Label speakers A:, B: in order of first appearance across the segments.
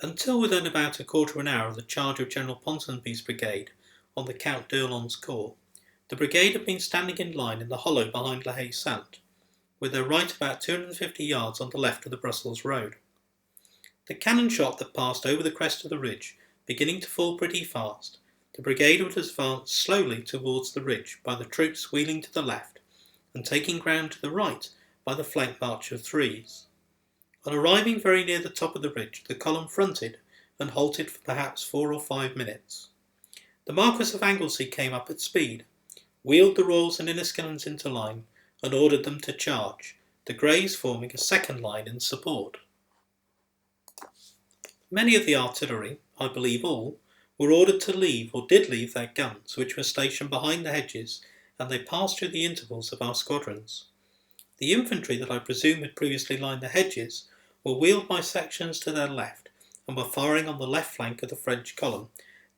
A: Until within about a quarter of an hour of the charge of General Ponsonby's brigade on the Count d'Erlon's corps, the brigade had been standing in line in the hollow behind La Haye Sainte, with their right about 250 yards on the left of the Brussels road. The cannon shot that passed over the crest of the ridge beginning to fall pretty fast, the brigade would advance slowly towards the ridge by the troops wheeling to the left and taking ground to the right by the flank march of threes. On arriving very near the top of the ridge, the column fronted and halted for perhaps 4 or 5 minutes. The Marquess of Anglesey came up at speed, wheeled the Royals and Inniskillens into line, and ordered them to charge, the Greys forming a second line in support. Many of the artillery, I believe all, were ordered to leave or did leave their guns, which were stationed behind the hedges, and they passed through the intervals of our squadrons. The infantry that I presume had previously lined the hedges were wheeled by sections to their left and were firing on the left flank of the French column,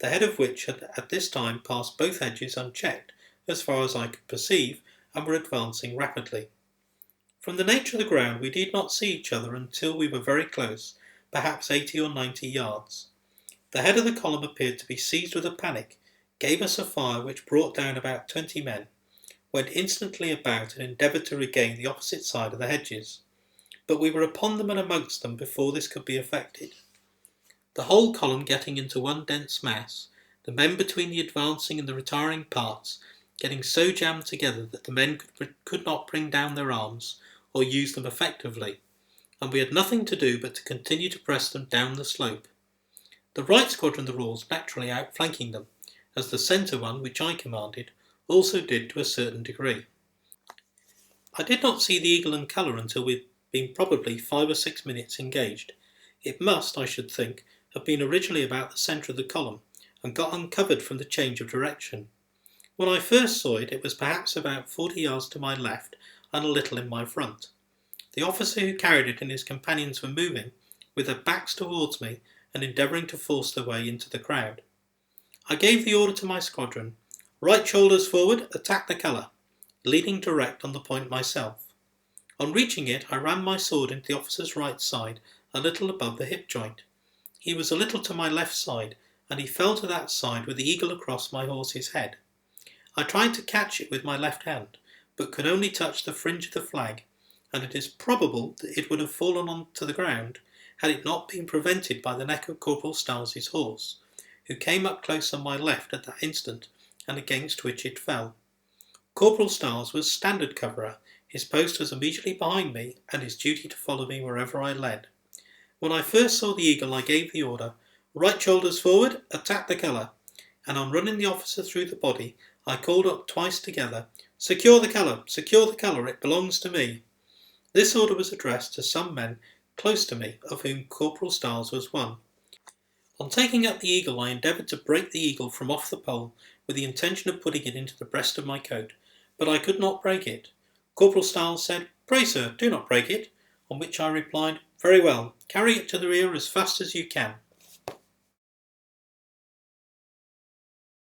A: the head of which had at this time passed both hedges unchecked, as far as I could perceive, and were advancing rapidly. From the nature of the ground we did not see each other until we were very close, perhaps 80 or 90 yards. The head of the column appeared to be seized with a panic, gave us a fire which brought down about 20 men, went instantly about and endeavoured to regain the opposite side of the hedges. But we were upon them and amongst them before this could be effected. The whole column getting into one dense mass, the men between the advancing and the retiring parts getting so jammed together that the men could not bring down their arms or use them effectively, and we had nothing to do but to continue to press them down the slope. The right squadron of the Royals naturally outflanking them, as the centre one, which I commanded, also did to a certain degree. I did not see the Eagle and Colour until we had been probably 5 or 6 minutes engaged. It must, I should think, have been originally about the centre of the column, and got uncovered from the change of direction. When I first saw it, it was perhaps about 40 yards to my left and a little in my front. The officer who carried it and his companions were moving, with their backs towards me, and endeavouring to force their way into the crowd. I gave the order to my squadron, "Right shoulders forward, attack the colour," leading direct on the point myself. On reaching it, I ran my sword into the officer's right side, a little above the hip joint. He was a little to my left side, and he fell to that side with the eagle across my horse's head. I tried to catch it with my left hand, but could only touch the fringe of the flag, and it is probable that it would have fallen on to the ground had it not been prevented by the neck of Corporal Stalsey's horse, who came up close on my left at that instant, and against which it fell. Corporal Stals was standard coverer, his post was immediately behind me, and his duty to follow me wherever I led. When I first saw the eagle I gave the order, "Right shoulders forward, attack the colour," and on running the officer through the body, I called up twice together, secure the colour, it belongs to me." This order was addressed to some men close to me, of whom Corporal Stals was one. On taking up the eagle, I endeavoured to break the eagle from off the pole with the intention of putting it into the breast of my coat, but I could not break it. Corporal Stals said, "Pray, sir, do not break it," on which I replied, "Very well, carry it to the rear as fast as you can."